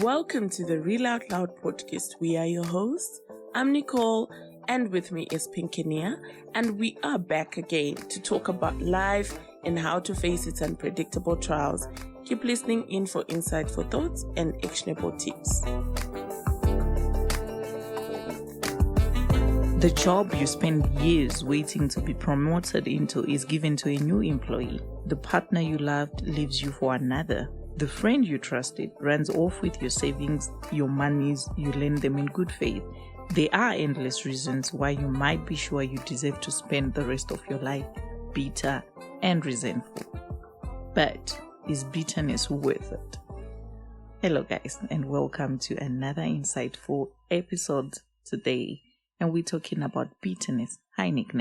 Welcome to the Real Out Loud podcast. We are your hosts. I'm Nicole, and with me is Pinky, and we are back again to talk about life and how to face its unpredictable trials. Keep listening in for insightful thoughts and actionable tips. The job you spend years waiting to be promoted into is given to a new employee. The partner you loved leaves you for another. The friend you trusted runs off with your savings, your monies, you lend them in good faith. There are endless reasons why you might be sure you deserve to spend the rest of your life bitter and resentful. But is bitterness worth it? Hello guys, and welcome to another insightful episode today. And we're talking about bitterness. Hi, Nick.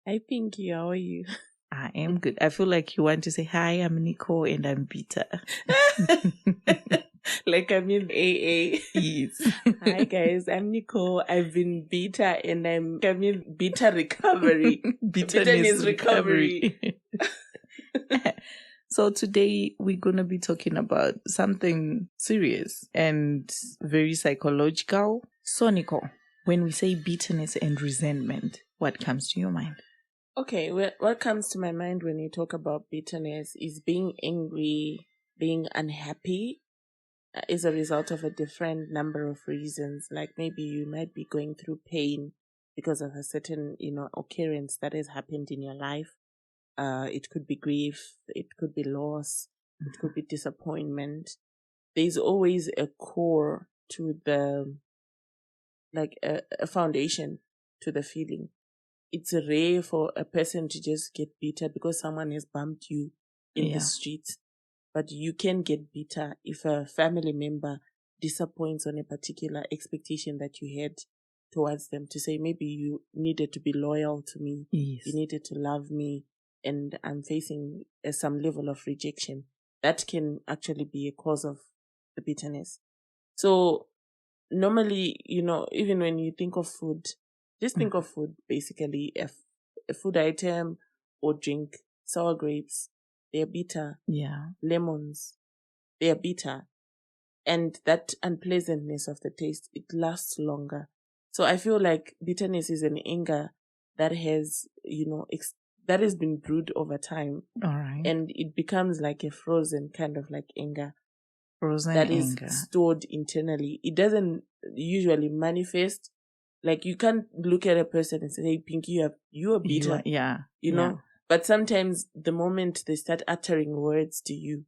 Hi, Pinky. How are you? I am good. I feel like you want to say, hi, I'm Nicole and I'm bitter. Like I'm in AA. Yes. Hi, guys. I'm Nicole. I've been bitter and I'm in bitter recovery. Bitterness recovery. So today we're going to be talking about something serious and very psychological. So, Nicole, when we say bitterness and resentment, what comes to your mind? Okay, what comes to my mind when you talk about bitterness is being angry, being unhappy is a result of a different number of reasons. Like maybe you might be going through pain because of a certain, occurrence that has happened in your life. It could be grief, it could be loss, it could be disappointment. There's always a core to the, like a foundation to the feeling. It's rare for a person to just get bitter because someone has bumped you in the streets. But you can get bitter if a family member disappoints on a particular expectation that you had towards them, to say maybe you needed to be loyal to me, you needed to love me, and I'm facing some level of rejection. That can actually be a cause of the bitterness. So normally, even when you think of food, just think of food, basically, a food item or drink. Sour grapes, they're bitter. Yeah. Lemons, they're bitter. And that unpleasantness of the taste, it lasts longer. So I feel like bitterness is an anger that has, that has been brewed over time. All right. And it becomes like a frozen kind of like anger. Frozen that anger. Is stored internally. It doesn't usually manifest. Like you can't look at a person and say, "Hey, Pinky, you're bitter." You know. But sometimes the moment they start uttering words to you,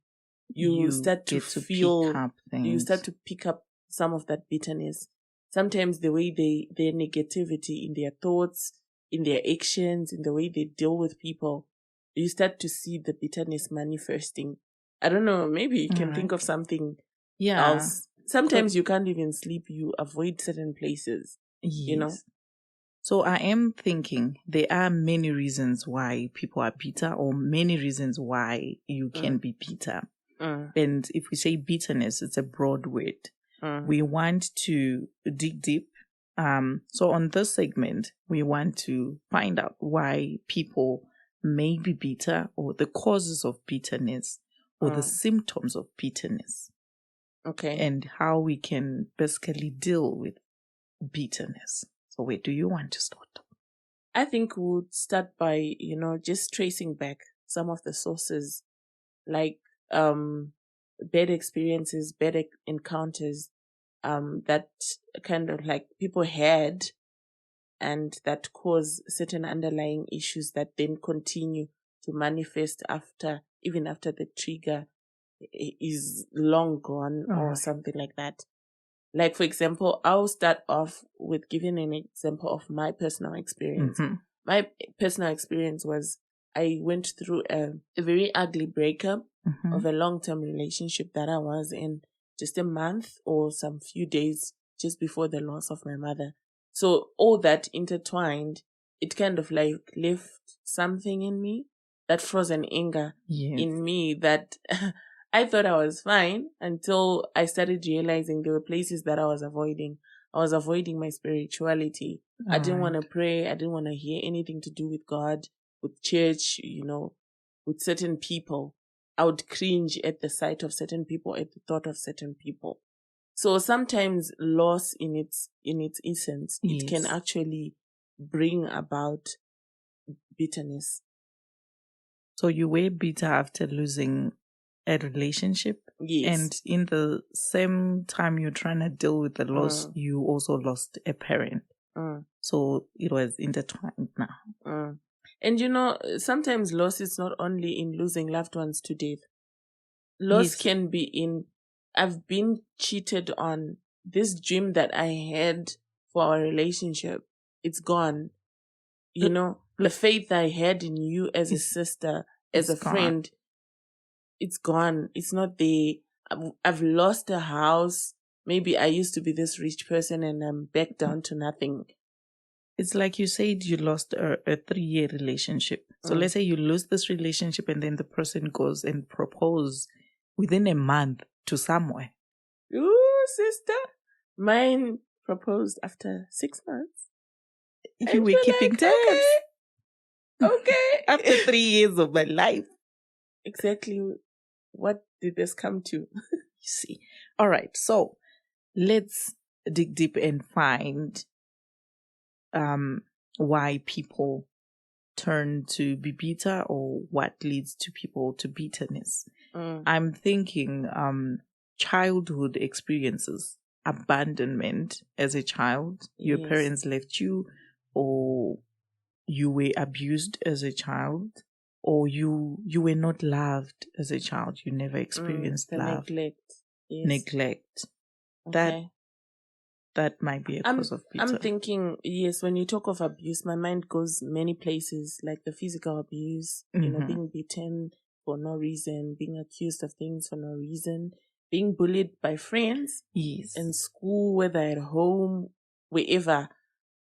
you start to feel. You start to pick up some of that bitterness. Sometimes the way their negativity in their thoughts, in their actions, in the way they deal with people, you start to see the bitterness manifesting. I don't know, maybe you can think of something else. Sometimes you can't even sleep, you avoid certain places, So I am thinking there are many reasons why people are bitter, or many reasons why you can be bitter. And if we say bitterness, it's a broad word. We want to dig deep. So on this segment, we want to find out why people may be bitter, or the causes of bitterness, or the symptoms of bitterness. Okay. And how we can basically deal with bitterness. So where do you want to start? I think we'll start by, just tracing back some of the sources, like bad experiences, bad encounters that kind of like people had, and that cause certain underlying issues that then continue to manifest even after the trigger is long gone or something like that. Like, for example, I'll start off with giving an example of my personal experience. My personal experience was I went through a very ugly breakup of a long-term relationship that I was in just a month or some few days just before the loss of my mother. So all that intertwined, it kind of like left something in me, that frozen anger in me that I thought I was fine until I started realizing there were places that I was avoiding. I was avoiding my spirituality. I didn't want to pray. I didn't want to hear anything to do with God, with church, with certain people. I would cringe at the sight of certain people, at the thought of certain people. So sometimes loss in its essence, it can Yes. actually bring about bitterness. So you were bitter after losing a relationship, Yes. and in the same time you're trying to deal with the loss, you also lost a parent. So it was intertwined now. And you know, sometimes loss is not only in losing loved ones to death. Loss can be in, I've been cheated on. This dream that I had for our relationship, it's gone. You know, the faith I had in you as a sister, as a friend, it's gone. It's not there. I've lost a house. Maybe I used to be this rich person and I'm back down to nothing. It's like you said, you lost a 3-year relationship. So let's say you lose this relationship and then the person goes and proposes within a month to someone. Ooh, sister. Mine proposed after 6 months. You were keeping tabs. Okay. After 3 years of my life. Exactly. What did this come to? You see. All right. So let's dig deep and find why people turn to be bitter, or what leads to people to bitterness. I'm thinking childhood experiences, abandonment as a child. Your parents left you, or you were abused as a child, or you were not loved as a child. You never experienced love. Neglect. Okay. That might be a cause of bitterness. I'm thinking, yes, when you talk of abuse, my mind goes many places, like the physical abuse, you know, being beaten for no reason, being accused of things for no reason, being bullied by friends in school, whether at home, wherever.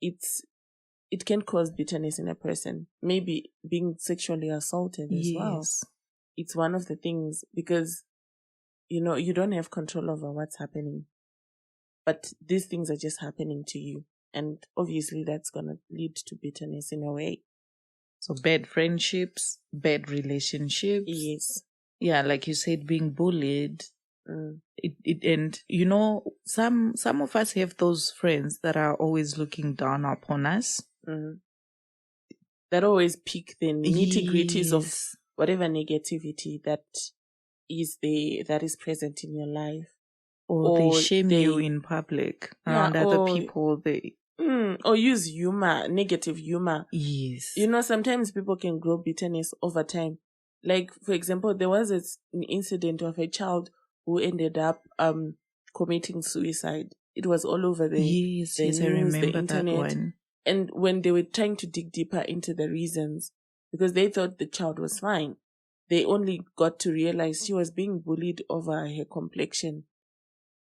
It can cause bitterness in a person. Maybe being sexually assaulted as well. It's one of the things, because, you know, you don't have control over what's happening. But these things are just happening to you. And obviously that's going to lead to bitterness in a way. So bad friendships, bad relationships. Yes. Yeah, like you said, being bullied. And, you know, some of us have those friends that are always looking down upon us. That always pick the nitty-gritties of whatever negativity that is present in your life. Or they shame you in public around other people. Or use humor, negative humor. Yes. You know, sometimes people can grow bitterness over time. Like, for example, there was an incident of a child who ended up committing suicide. It was all over the news, I remember the internet. That one. And when they were trying to dig deeper into the reasons, because they thought the child was fine, they only got to realize she was being bullied over her complexion.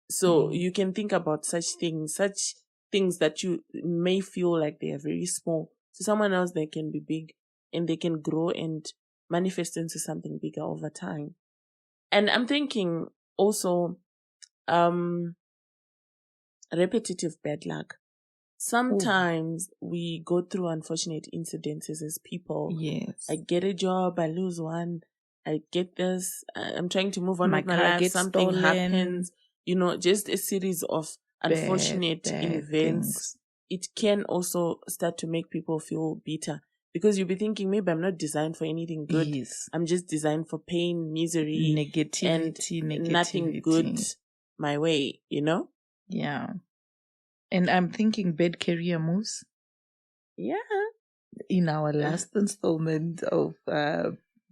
So you can think about such things that you may feel like they are very small. To someone else, they can be big, and they can grow and manifest into something bigger over time. And I'm thinking also, repetitive bad luck. Sometimes we go through unfortunate incidences as people. Yes. I get a job, I lose one, I get this, I'm trying to move on with my life, something stolen. happens. You know, just a series of unfortunate events. It can also start to make people feel bitter, because you'll be thinking, maybe I'm not designed for anything good. Yes. I'm just designed for pain, misery, negativity, nothing good my way, you know? Yeah. And I'm thinking bad career moves. Yeah. In our last installment of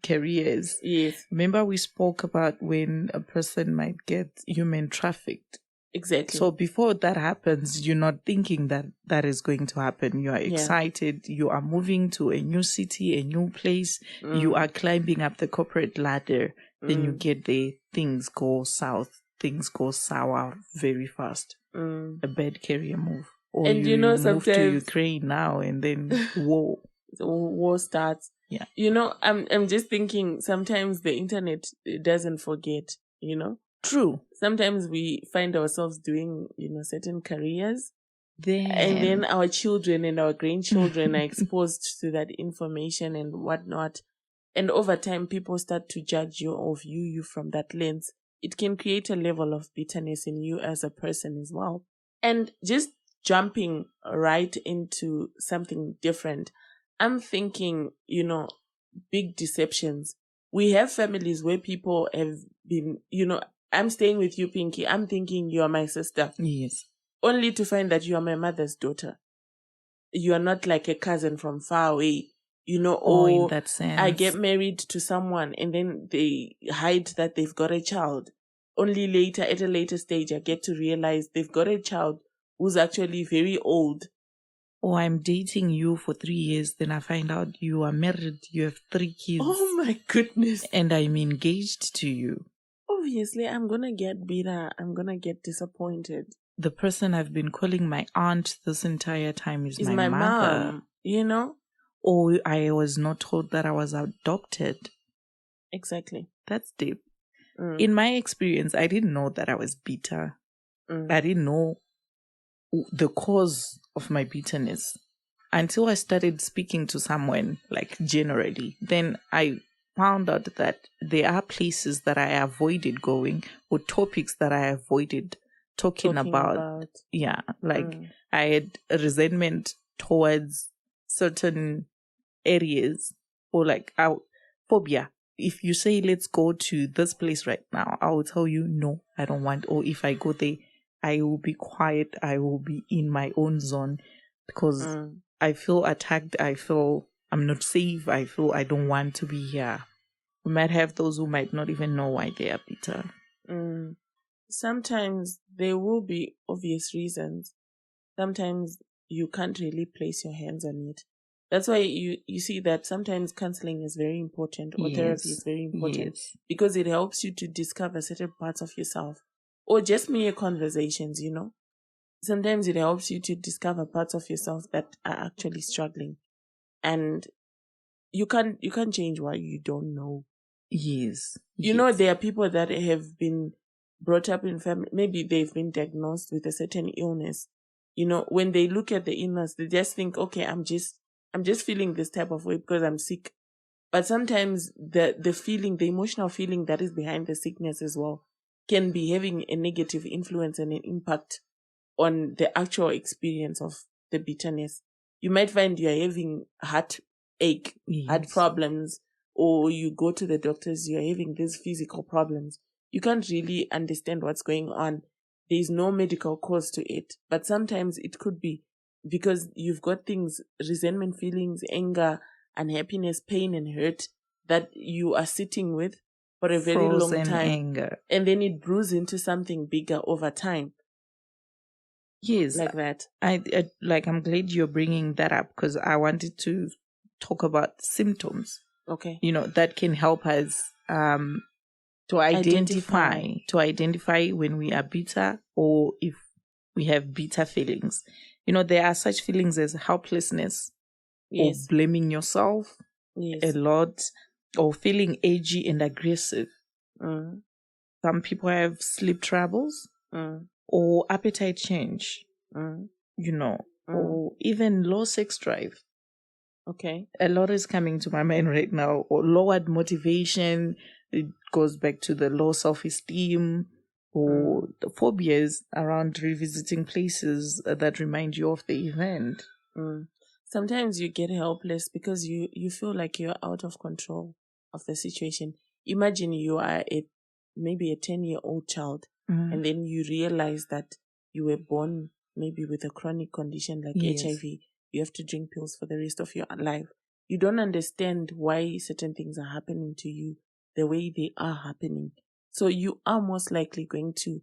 careers. Yes. Remember we spoke about when a person might get human trafficked. Exactly. So before that happens, you're not thinking that is going to happen. You are excited. You are moving to a new city, a new place. You are climbing up the corporate ladder. Then you get there. Things go south. Things go sour very fast. A bad career move. Or and you know, move to Ukraine now, and then war starts. Yeah. You know, I'm just thinking, sometimes the internet doesn't forget, you know. True. Sometimes we find ourselves doing, you know, certain careers. And then our children and our grandchildren are exposed to that information and whatnot. And over time, people start to judge you or view you from that lens. It can create a level of bitterness in you as a person as well. And just jumping right into something different, I'm thinking, big deceptions. We have families where people have been, I'm staying with you, Pinky. I'm thinking you are my sister. Yes. Only to find that you are my mother's daughter. You are not like a cousin from far away, Or in or that sense. I get married to someone and then they hide that they've got a child. Only later, at a later stage, I get to realize they've got a child who's actually very old. Or I'm dating you for 3 years, then I find out you are married, you have 3 kids. Oh my goodness. And I'm engaged to you. Obviously, I'm going to get bitter. I'm going to get disappointed. The person I've been calling my aunt this entire time is my mother. Mom, Or I was not told that I was adopted. Exactly. That's deep. In my experience, I didn't know that I was bitter. I didn't know the cause of my bitterness until I started speaking to someone, like generally. Then I found out that there are places that I avoided going or topics that I avoided talking about. Yeah, like I had a resentment towards certain areas, or like phobia. If you say, let's go to this place right now, I will tell you, no, I don't want. Or if I go there, I will be quiet. I will be in my own zone because I feel attacked. I feel I'm not safe. I feel I don't want to be here. We might have those who might not even know why they are bitter. Sometimes there will be obvious reasons. Sometimes you can't really place your hands on it. That's why you see that sometimes counseling is very important, or therapy is very important, because it helps you to discover certain parts of yourself, or just mere conversations, Sometimes it helps you to discover parts of yourself that are actually struggling, and you can't change what you don't know. Yes. There are people that have been brought up in family, maybe they've been diagnosed with a certain illness. When they look at the illness, they just think, okay, I'm just feeling this type of way because I'm sick. But sometimes the feeling, the emotional feeling that is behind the sickness as well, can be having a negative influence and an impact on the actual experience of the bitterness. You might find you are having heartache, heart problems, or you go to the doctors, you're having these physical problems. You can't really understand what's going on. There's no medical cause to it. But sometimes it could be because you've got things, resentment feelings, anger, unhappiness, pain, and hurt that you are sitting with for a very long time. Anger. And then it brews into something bigger over time. Yes. Like that. I'm glad you're bringing that up because I wanted to talk about symptoms. Okay. That can help us to identify when we are bitter or if we have bitter feelings. There are such feelings as helplessness, or blaming yourself a lot, or feeling edgy and aggressive. Some people have sleep troubles, or appetite change, or even low sex drive. Okay. A lot is coming to my mind right now, or lowered motivation. It goes back to the low self-esteem, or the phobias around revisiting places that remind you of the event. Sometimes you get helpless because you feel like you're out of control of the situation. Imagine you are maybe a 10-year-old child, and then you realize that you were born maybe with a chronic condition like HIV. You have to drink pills for the rest of your life. You don't understand why certain things are happening to you the way they are happening. So you are most likely going to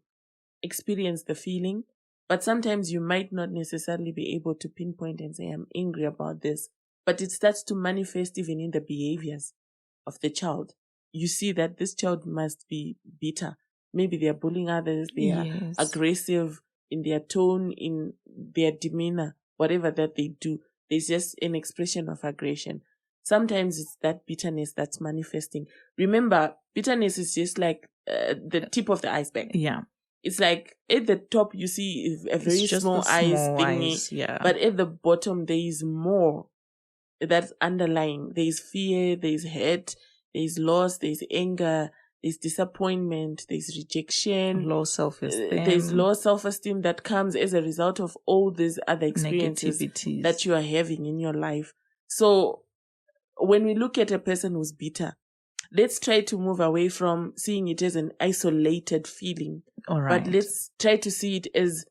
experience the feeling, but sometimes you might not necessarily be able to pinpoint and say, I'm angry about this. But it starts to manifest even in the behaviors of the child. You see that this child must be bitter. Maybe they are bullying others. They are aggressive in their tone, in their demeanor, whatever that they do. There's just an expression of aggression. Sometimes it's that bitterness that's manifesting. Remember, bitterness is just like the tip of the iceberg. Yeah. It's like at the top you see a very small ice thingy, but at the bottom there is more. that's underlying. There's fear, there's hurt, there's loss, there's anger, there's disappointment, there's rejection, low self-esteem. There's low self-esteem that comes as a result of all these other experiences that you are having in your life. So when we look at a person who's bitter, let's try to move away from seeing it as an isolated feeling. All right. But let's try to see it as,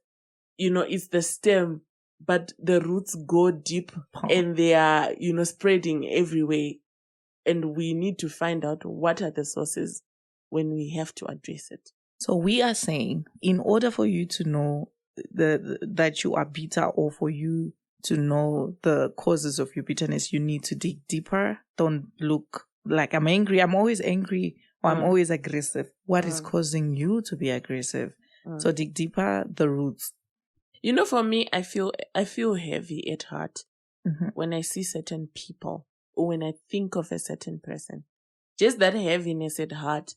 it's the stem, but the roots go deep and they are, spreading everywhere. And we need to find out what are the sources when we have to address it. So we are saying, in order for you to know that you are bitter, or for you to know the causes of your bitterness, you need to dig deeper. Don't look like I'm angry. I'm always angry, or I'm always aggressive. What is causing you to be aggressive? So dig deeper, the roots. For me, I feel heavy at heart when I see certain people, or when I think of a certain person. Just that heaviness at heart.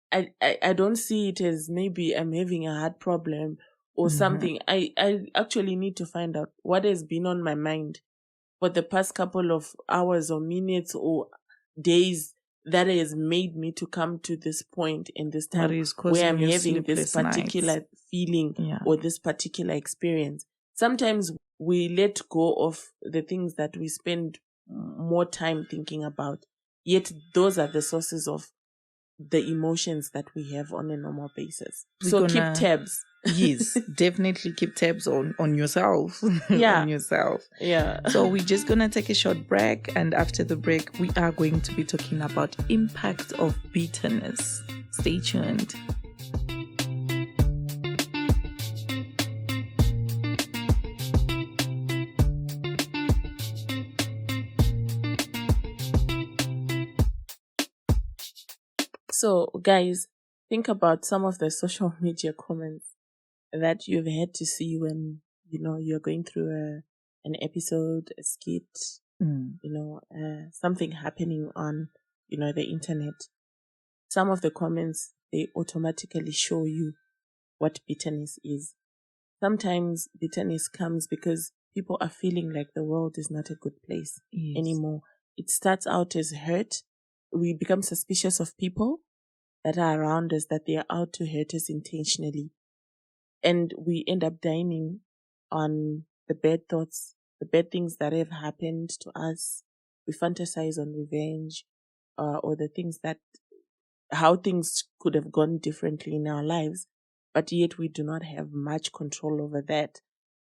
I don't see it as maybe I'm having a heart problem or something. I actually need to find out what has been on my mind for the past couple of hours or minutes or days that has made me to come to this point in this time where I'm having this particular feeling or this particular experience. Sometimes we let go of the things that we spend more time thinking about, yet those are the sources of the emotions that we have on a normal basis. So keep tabs. Yes, definitely keep tabs on yourself. Yeah. On yourself. Yeah. So we're just going to take a short break, and after the break, we are going to be talking about impact of bitterness. Stay tuned. So, guys, think about some of the social media comments that you've had to see when, you're going through an episode, a skit, something happening on, the internet. Some of the comments, they automatically show you what bitterness is. Sometimes bitterness comes because people are feeling like the world is not a good place anymore. It starts out as hurt. We become suspicious of people that are around us, that they are out to hurt us intentionally. And we end up dining on the bad thoughts, the bad things that have happened to us. We fantasize on revenge, or the things how things could have gone differently in our lives, but yet we do not have much control over that.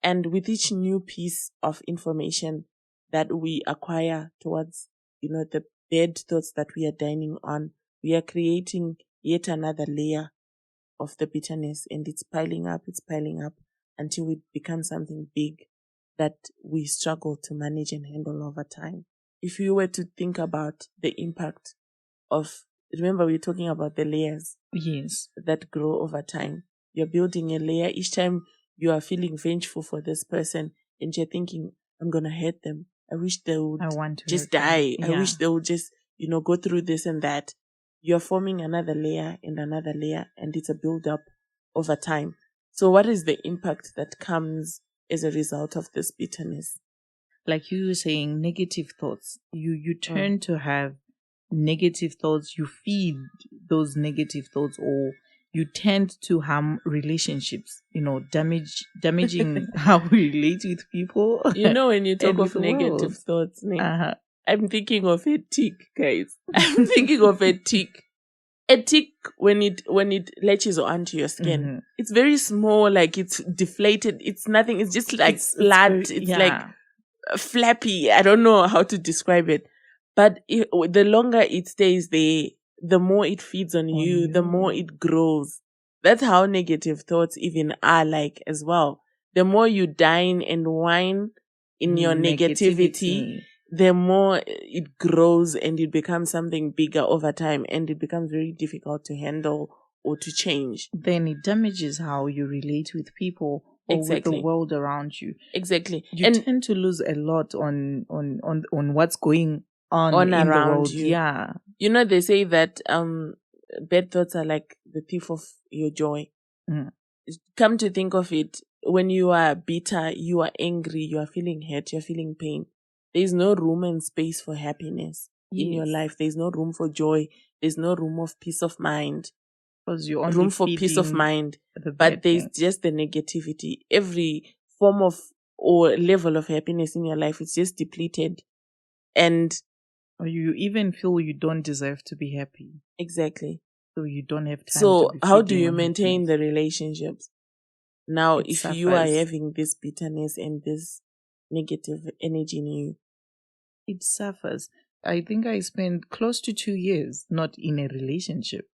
And with each new piece of information that we acquire towards, the bad thoughts that we are dining on, we are creating yet another layer of the bitterness, and it's piling up until it becomes something big that we struggle to manage and handle over time. If you were to think about the impact remember we're talking about the layers that grow over time. You're building a layer. Each time you are feeling vengeful for this person and you're thinking, I'm going to hurt them. I wish they would just die. I wish they would just, go through this and that. You're forming another layer, and it's a build-up over time. So what is the impact that comes as a result of this bitterness? Like you were saying, negative thoughts. You turn to have negative thoughts. You feed those negative thoughts, or you tend to harm relationships, damaging how we relate with people. When you talk of negative thoughts, I'm thinking of a tick, guys. I'm thinking of a tick. A tick, when it latches onto your skin, it's very small, like it's deflated. It's nothing. It's just like flat. It's like flappy. I don't know how to describe it. But the longer it stays there, the more it feeds on you, the more it grows. That's how negative thoughts even are like as well. The more you dine and wine in your negativity, the more it grows and it becomes something bigger over time, and it becomes very difficult to handle or to change. Then it damages how you relate with people or with the world around you. Exactly. You tend to lose a lot on what's going on in around the world. you. Yeah. They say that bad thoughts are like the thief of your joy. Come to think of it, when you are bitter, you are angry, you are feeling hurt, you're feeling pain, there's no room and space for happiness in your Yes. life. There's no room for joy. There's no room of peace of mind. Because you only Room for peace of feeding mind. the But bad there's things. just the negativity. Every form of or level of happiness in your life is just depleted. And Or you even feel you don't deserve to be happy. exactly. So you don't have time So to be how do feeding you on maintain happiness. the relationships? Now, It if you are suffers. having this bitterness and this negative energy in you, It suffers. I think I spent close to 2 years not in a relationship.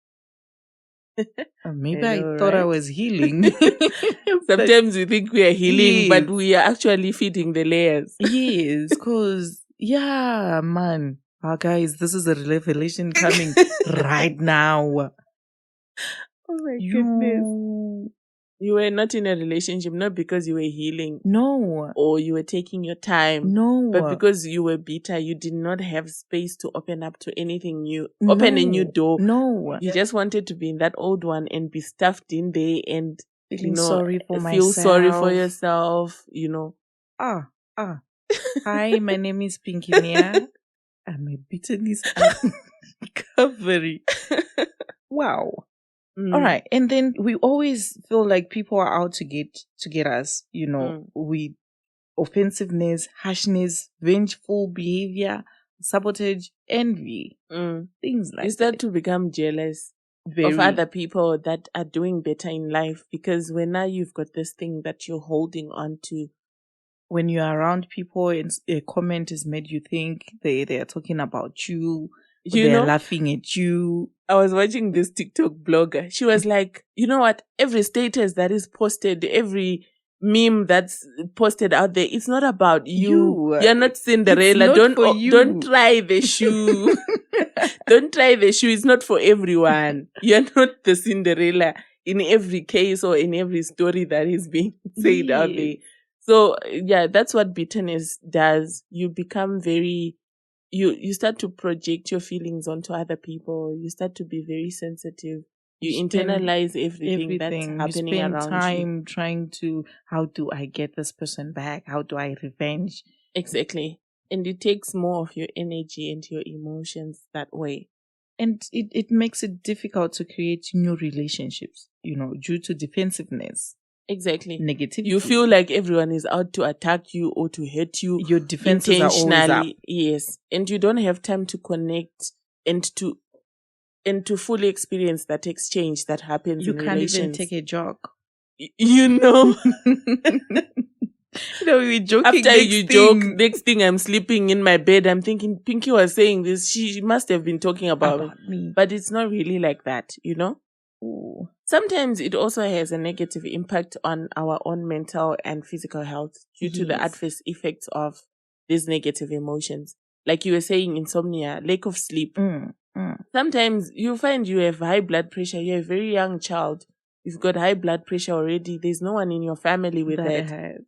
Maybe I know, thought I right? was healing. But Sometimes we think we are healing, but yes, we are actually feeding the layers. yes, because, yeah, man. Guys, this is a revelation coming right now. Oh my goodness. You, You were not in a relationship, not because you were healing no, or you were taking your time, but no, because you were bitter. You did not have space to open up to anything new, open a new door. no. You just wanted to be in that old one and be stuffed in there and, Feeling sorry for feel sorry for myself. yourself, Hi, my name is Pinky Mia. I'm a bitterness recovery. Wow. Mm. All right. And then we always feel like people are out to get us, with offensiveness, harshness, vengeful behavior, sabotage, envy, things like You start that. to become jealous of Very. other people that are doing better in life because when now you've got this thing that you're holding on to. When you're around people and a comment is made, you think they are talking about you, they're laughing at you. I was watching this TikTok blogger. She was like, you know what? Every status that is posted, every meme that's posted out there, it's not about you. You're not Cinderella. It's not for you. Don't try the shoe. Don't try the shoe. It's not for everyone. You're not the Cinderella in every case or in every story that is being said out there. So yeah, that's what bitterness does. You become very, you start to project your feelings onto other people. You start to be very sensitive. You internalize everything that's happening around you. You spend time trying to, how do I get this person back? How do I revenge? Exactly. And it takes more of your energy and your emotions that way. And it makes it difficult to create new relationships, due to defensiveness. Exactly. Negativity. You feel like everyone is out to attack you or to hurt you. Your defenses are always up. Yes. And you don't have time to connect and to fully experience that exchange that happens in relations. You can't even take a jog. We joking. After you joke, next thing I'm sleeping in my bed, I'm thinking Pinky was saying this. She must have been talking about me. But it's not really like that, Ooh. Sometimes it also has a negative impact on our own mental and physical health due to the adverse effects of these negative emotions. Like you were saying, insomnia, lack of sleep. Sometimes you find you have high blood pressure. You're a very young child. You've got high blood pressure already. There's no one in your family with that.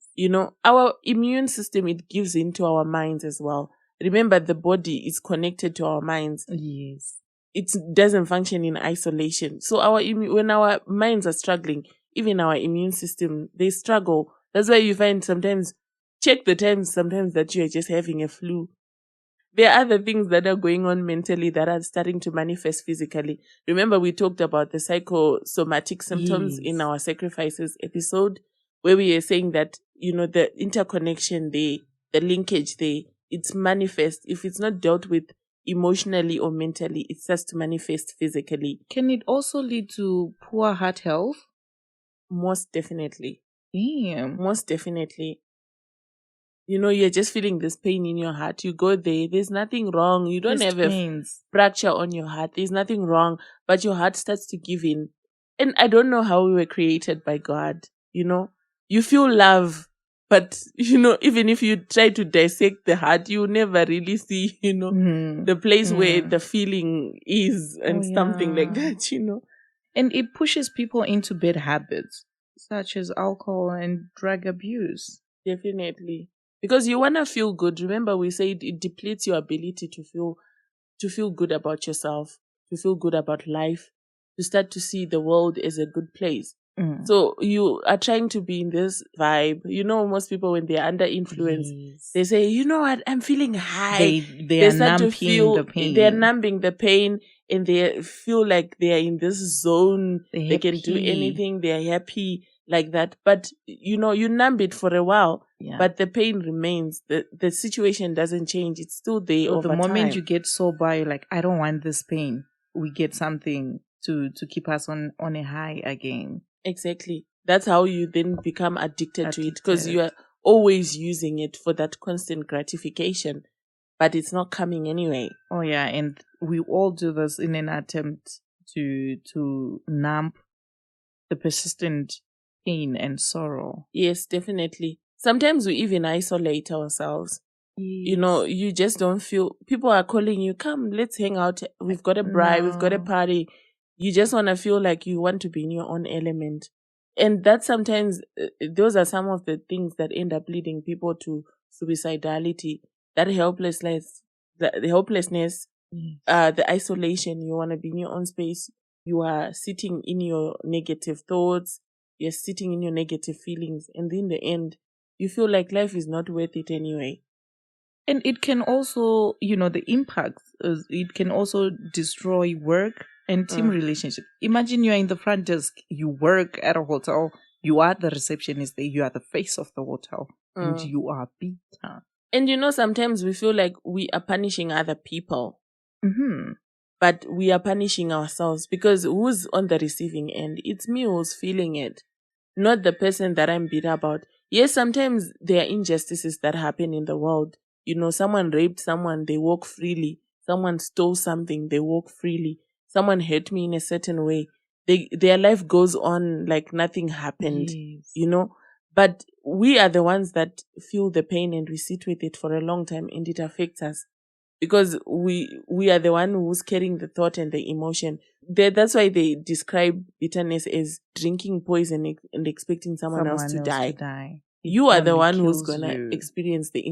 Our immune system, it gives into our minds as well. Remember, the body is connected to our minds. Yes. It doesn't function in isolation. So when our minds are struggling, even our immune system, they struggle. That's why you find sometimes, check the times sometimes that you are just having a flu. There are other things that are going on mentally that are starting to manifest physically. Remember, we talked about the psychosomatic symptoms in our sacrifices episode, where we are saying that, the interconnection there, the linkage there, it's manifest. If it's not dealt with emotionally or mentally, it starts to manifest physically. Can it also lead to poor heart health? Most definitely. Damn. Most definitely. You're just feeling this pain in your heart. You go there. There's nothing wrong. You don't have a fracture on your heart. There's nothing wrong. But your heart starts to give in. And I don't know how we were created by God. You feel love. But, even if you try to dissect the heart, you never really see, the place where the feeling is and something like that, And it pushes people into bad habits, such as alcohol and drug abuse. Definitely. Because you want to feel good. Remember, we said it depletes your ability to feel good about yourself, to feel good about life, to start to see the world as a good place. Mm. So you are trying to be in this vibe. You know, most people, when they're under influence, Yes. they say, you know what, I'm feeling high. They are start to numbing feel the pain. they're numbing the pain, and they feel like they're in this zone. They can do happy. anything. They're happy like that. But you know, you numb it for a while, Yeah. but the pain remains. The situation doesn't change. It's still there So over the moment time. you get sober, you're like, I don't want this pain. We get something to keep us on a high again. Exactly. That's how you then become addicted to it, because you are always using it for that constant gratification, but it's not coming anyway. Oh yeah, and we all do this in an attempt to numb the persistent pain and sorrow. Yes, definitely. Sometimes we even isolate ourselves. Yes. You know, you just don't feel, people are calling you, come, let's hang out. We've got a bride, we've got a party. You just want to feel like you want to be in your own element. And that sometimes, those are some of the things that end up leading people to suicidality. That helplessness, the helplessness, the isolation. You want to be in your own space. You are sitting in your negative thoughts. You're sitting in your negative feelings. And in the end, you feel like life is not worth it anyway. And it can also, the impact, it can also destroy work and team relationship. Imagine you're in the front desk, you work at a hotel, you are the receptionist there, you are the face of the hotel, and you are bitter. And you know, sometimes we feel like we are punishing other people. Mm-hmm. But we are punishing ourselves, because who's on the receiving end? It's me who's feeling it, not the person that I'm bitter about. Yes, sometimes there are injustices that happen in the world. You know, someone raped someone, they walk freely. Someone stole something, they walk freely. Someone hurt me in a certain way. Their life goes on like nothing happened, you know. But we are the ones that feel the pain, and we sit with it for a long time, and it affects us. Because we are the one who's carrying the thought and the emotion. That's why they describe bitterness as drinking poison and expecting someone else to die. You are the one who's gonna experience the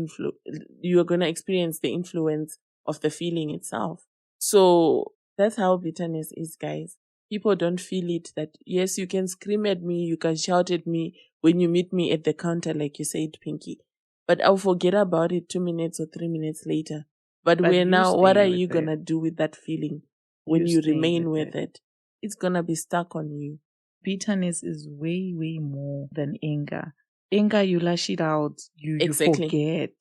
you are gonna experience the influence of the feeling itself. So that's how bitterness is, guys. People don't feel it. That yes, you can scream at me, you can shout at me when you meet me at the counter, like you said, Pinky. But I'll forget about it 2 minutes or 3 minutes later. But now, what are you going to do with that feeling when you remain with it? It's going to be stuck on you. Bitterness is way, way more than anger. Anger, you lash it out, you forget.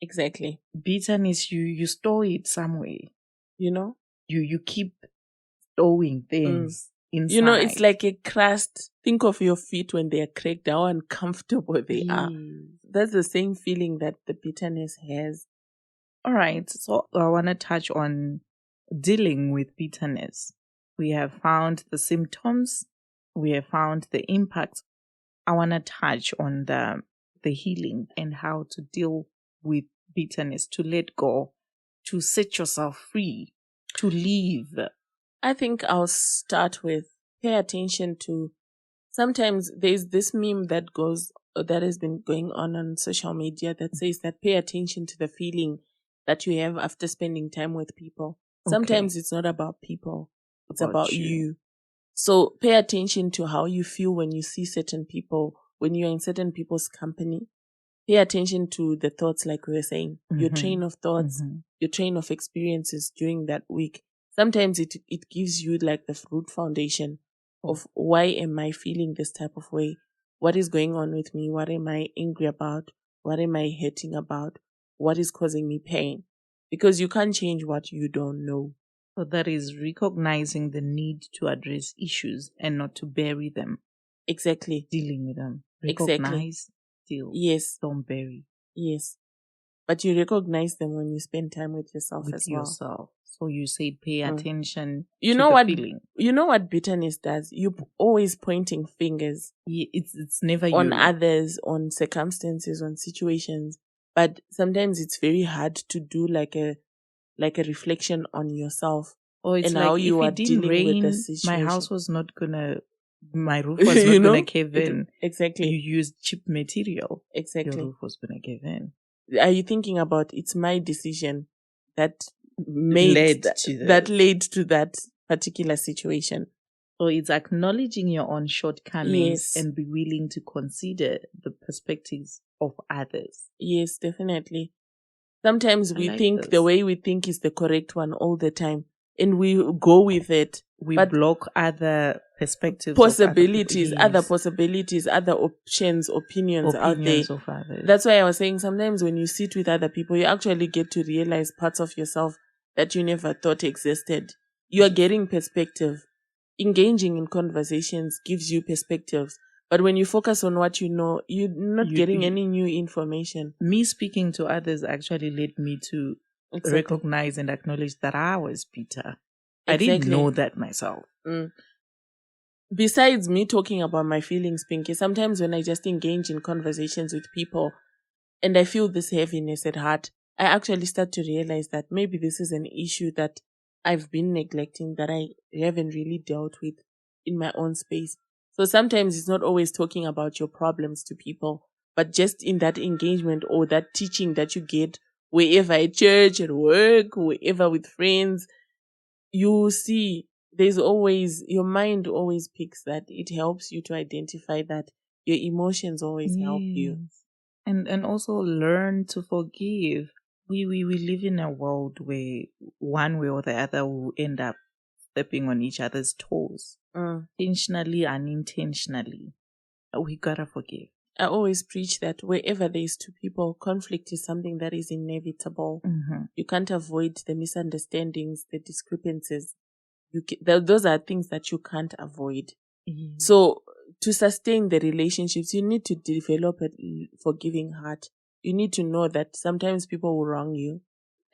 Exactly. Bitterness, you store it somewhere. You know? You keep storing things inside. You know, it's like a crust. Think of your feet when they are cracked, how uncomfortable they are. That's the same feeling that the bitterness has. All right, so I want to touch on dealing with bitterness. We have found the symptoms, we have found the impact. I want to touch on the healing and how to deal with bitterness, to let go, to set yourself free, to leave. I think I'll start with pay attention to, sometimes there's this meme that has been going on social media that says that pay attention to the feeling that you have after spending time with people. Sometimes it's not about people, it's about you. So pay attention to how you feel when you see certain people, when you're in certain people's company. Pay attention to the thoughts, like we were saying, your train of thoughts, your train of experiences during that week. Sometimes it gives you like the root foundation of why am I feeling this type of way? What is going on with me? What am I angry about? What am I hurting about? What is causing me pain? Because you can't change what you don't know. So that is recognizing the need to address issues and not to bury them. Exactly. Dealing with them. Recognize, deal. Yes. Don't bury. Yes. But you recognize them when you spend time with yourself as well. Yourself. So you say pay attention to the feeling. You know what bitterness does? You're always pointing fingers. Yeah, it's never on others, on circumstances, on situations. But sometimes it's very hard to do like a reflection on yourself. Or it's and like, how you are dealing with the situation. My house was not gonna, my roof was not gonna cave in. Exactly. You used cheap material. Exactly. Your roof was gonna cave in. Are you thinking about it's my decision that led to that particular situation? Or it's acknowledging your own shortcomings Yes. and be willing to consider the perspectives of others. Yes, definitely. Sometimes we like think this. the way we think is the correct one all the time, and we go with it. We But block other perspectives possibilities, of other other people. Yes. possibilities, other options, opinions out there. Opinions of others. That's why I was saying sometimes when you sit with other people, you actually get to realize parts of yourself that you never thought existed. You are getting perspective. Engaging in conversations gives you perspectives. But when you focus on what you know, you're not getting any new information. Me speaking to others actually led me to recognize and acknowledge that I was bitter. I didn't know that myself. Besides me talking about my feelings, Pinky, sometimes when I just engage in conversations with people and I feel this heaviness at heart, I actually start to realize that maybe this is an issue that I've been neglecting, that I haven't really dealt with in my own space. So sometimes it's not always talking about your problems to people, but just in that engagement or that teaching that you get wherever at church, at work, wherever with friends, you see there's always, your mind always picks that. It helps you to identify that. Your emotions always help you. And also learn to forgive. We live in a world where one way or the other will end up stepping on each other's toes. Intentionally, unintentionally. We gotta forgive. I always preach that wherever there is two people, conflict is something that is inevitable. You can't avoid the misunderstandings, the discrepancies. Those are things that you can't avoid. So to sustain the relationships, you need to develop a forgiving heart. You need to know that sometimes people will wrong you.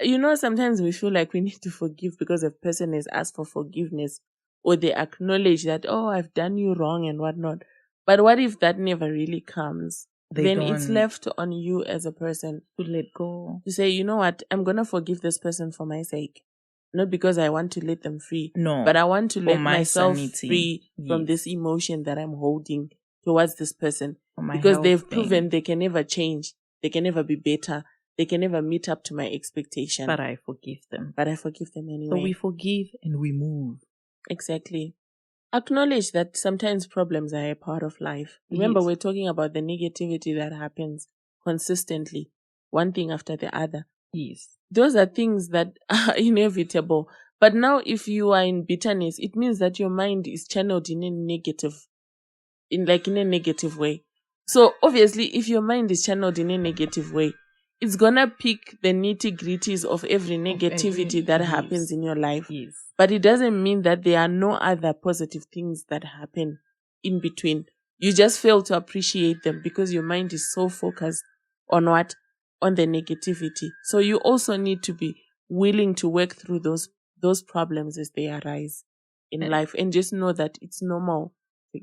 You know, sometimes we feel like we need to forgive because a person has asked for forgiveness or they acknowledge that, oh, I've done you wrong and whatnot. But what if that never really comes? Then it's left on you as a person to let go. To say, you know what, I'm going to forgive this person for my sake. Not because I want to let them free. No. But I want to let myself sanity. free from this emotion that I'm holding towards this person. My because they've proven they can never change. They can never be better. They can never meet up to my expectation. But I forgive them. Anyway. So we forgive and we move. Exactly. Acknowledge that sometimes problems are a part of life. Remember, we're talking about the negativity that happens consistently, one thing after the other. Yes. Those are things that are inevitable. But now if you are in bitterness, it means that your mind is channeled in a negative way. So obviously, if your mind is channeled in a negative way, it's gonna pick the nitty-gritties of every negativity that happens in your life. Yes. But it doesn't mean that there are no other positive things that happen in between. You just fail to appreciate them because your mind is so focused on what? On the negativity. So you also need to be willing to work through those problems as they arise in life, and just know that it's normal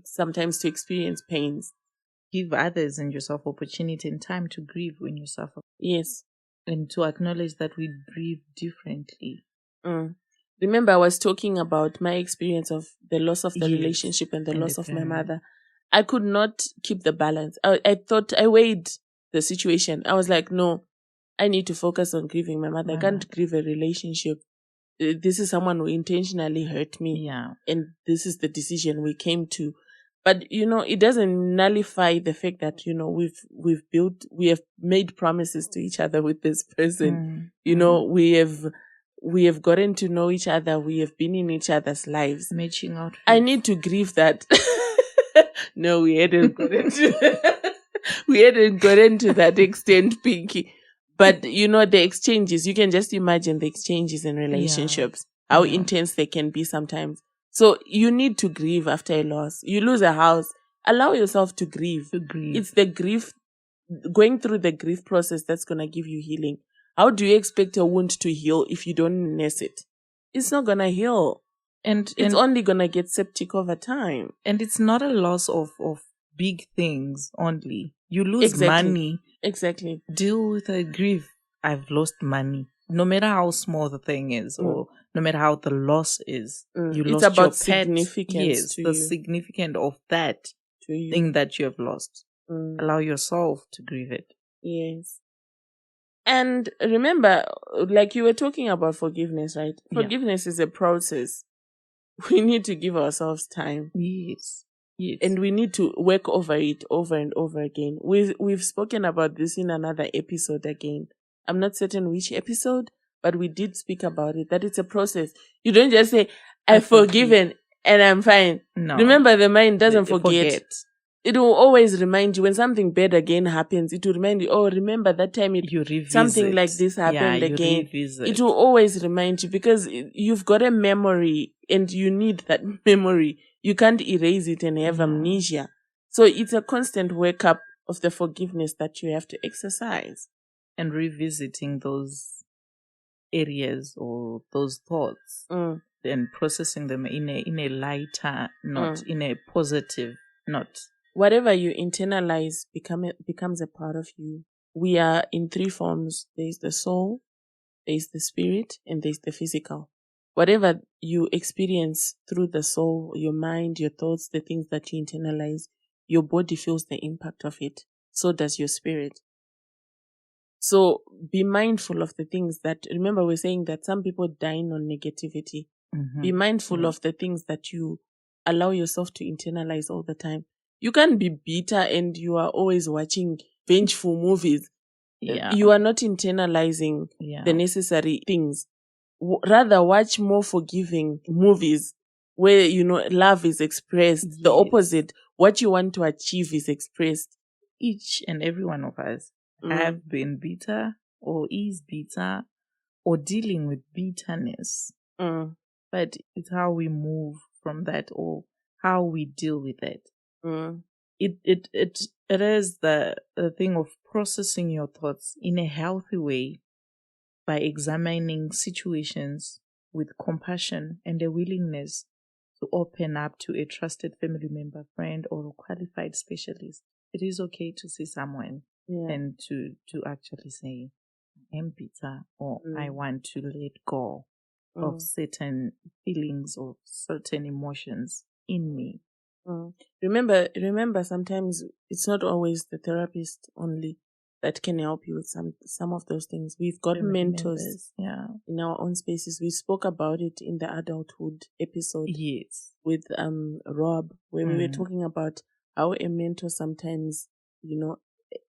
sometimes to experience pains. Give others and yourself opportunity and time to grieve when you suffer. Yes. And to acknowledge that we grieve differently. Remember, I was talking about my experience of the loss of the relationship and the loss of my mother. I could not keep the balance. I thought I weighed the situation. I was like, no, I need to focus on grieving my mother. I can't grieve a relationship. This is someone who intentionally hurt me. Yeah. And this is the decision we came to. But, it doesn't nullify the fact that, we have made promises to each other with this person. We have gotten to know each other. We have been in each other's lives. Matching out. I need to grieve that. No, we hadn't gotten to that extent, Pinky. But, the exchanges, you can just imagine the exchanges in relationships, how intense they can be sometimes. So you need to grieve after a loss. You lose a house, allow yourself to grieve. It's the grief, going through the grief process that's going to give you healing. How do you expect a wound to heal if you don't nurse it? It's not going to heal. And it's only going to get septic over time. And it's not a loss of big things only. You lose money. Exactly. Deal with the grief. I've lost money. No matter how small the thing is or no matter how the loss is. You lost about your pet. Significance. Yes, to the you. significance of that thing that you have lost. Allow yourself to grieve it. Yes. And remember, like you were talking about forgiveness, right? Forgiveness is a process. we need to give ourselves time. Yes. Yes. And we need to work over it over and over again. We've spoken about this in another episode again. I'm not certain which episode, but we did speak about it, that it's a process. You don't just say, I've forgiven and I'm fine. No. Remember, the mind doesn't forget. It will always remind you when something bad again happens. It will remind you, oh, remember that time something like this happened again. Revisit. It will always remind you because you've got a memory and you need that memory. You can't erase it and have amnesia. So it's a constant wake up of the forgiveness that you have to exercise. And revisiting those areas or those thoughts and processing them in a lighter note, in a positive note. Whatever you internalize becomes a part of you. We are in 3 forms. There's the soul, there's the spirit, and there's the physical. Whatever you experience through the soul, your mind, your thoughts, the things that you internalize, your body feels the impact of it. So does your spirit. So be mindful of the things that, remember we're saying that some people dine on negativity. Mm-hmm. Be mindful of the things that you allow yourself to internalize all the time. You can't be bitter and you are always watching vengeful movies. Yeah. You are not internalizing the necessary things. Rather, watch more forgiving movies where, love is expressed. Yes. The opposite, what you want to achieve is expressed. Each and every one of us have been bitter or is bitter or dealing with bitterness. But it's how we move from that or how we deal with it. It is the thing of processing your thoughts in a healthy way by examining situations with compassion and a willingness to open up to a trusted family member, friend, or a qualified specialist. It is okay to see someone and to actually say, I am bitter or I want to let go of certain feelings or certain emotions in me. Remember, sometimes it's not always the therapist only that can help you with some of those things. We've got mentors in our own spaces. We spoke about it in the adulthood episode with Rob, where we were talking about how a mentor sometimes,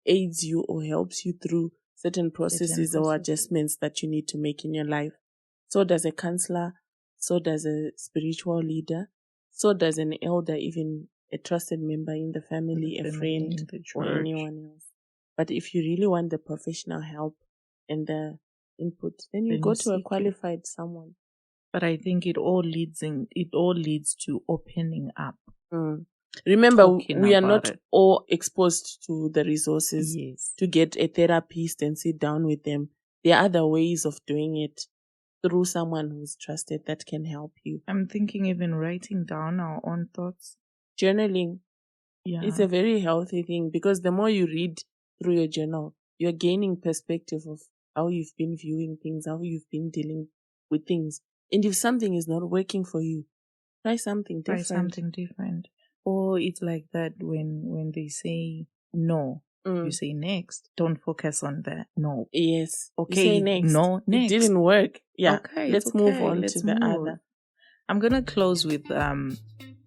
aids you or helps you through certain processes or adjustments that you need to make in your life. So does a counselor, so does a spiritual leader, so does an elder, even a trusted member in the family, a friend, or anyone else. But if you really want the professional help and the input, then you go to a qualified someone. But I think it all leads to opening up. Remember, we are not all exposed to the resources to get a therapist and sit down with them. There are other ways of doing it through someone who's trusted that can help you. I'm thinking even writing down our own thoughts. Journaling. Yeah. It's a very healthy thing because the more you read through your journal, you're gaining perspective of how you've been viewing things, how you've been dealing with things. And if something is not working for you, try something different. Or it's like that when they say no, you say next. Don't focus on that. No. Yes. Okay. You say next. No, next. It didn't work. Yeah. Okay. Let's move on to the other. I'm gonna close with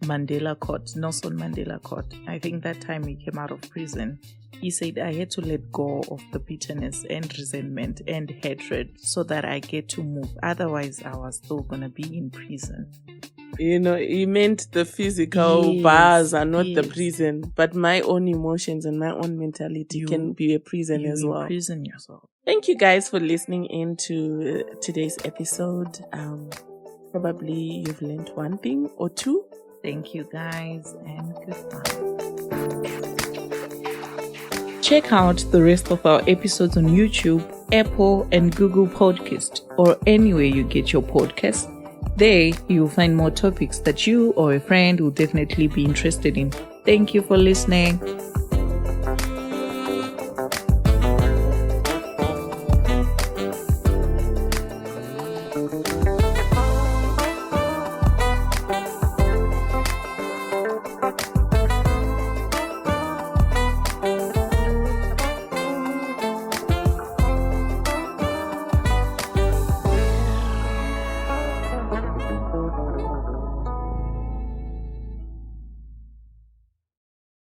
Mandela quote, Nelson Mandela quote. I think that time he came out of prison, he said, I had to let go of the bitterness and resentment and hatred so that I get to move. Otherwise, I was still gonna be in prison. He meant the physical bars are not the prison, but my own emotions and my own mentality can be a prison as well. Imprison yourself. Thank you guys for listening in to today's episode. Probably you've learned one thing or two. Thank you guys and goodbye. Check out the rest of our episodes on YouTube, Apple and Google Podcast, or anywhere you get your podcasts. There, you'll find more topics that you or a friend will definitely be interested in. Thank you for listening.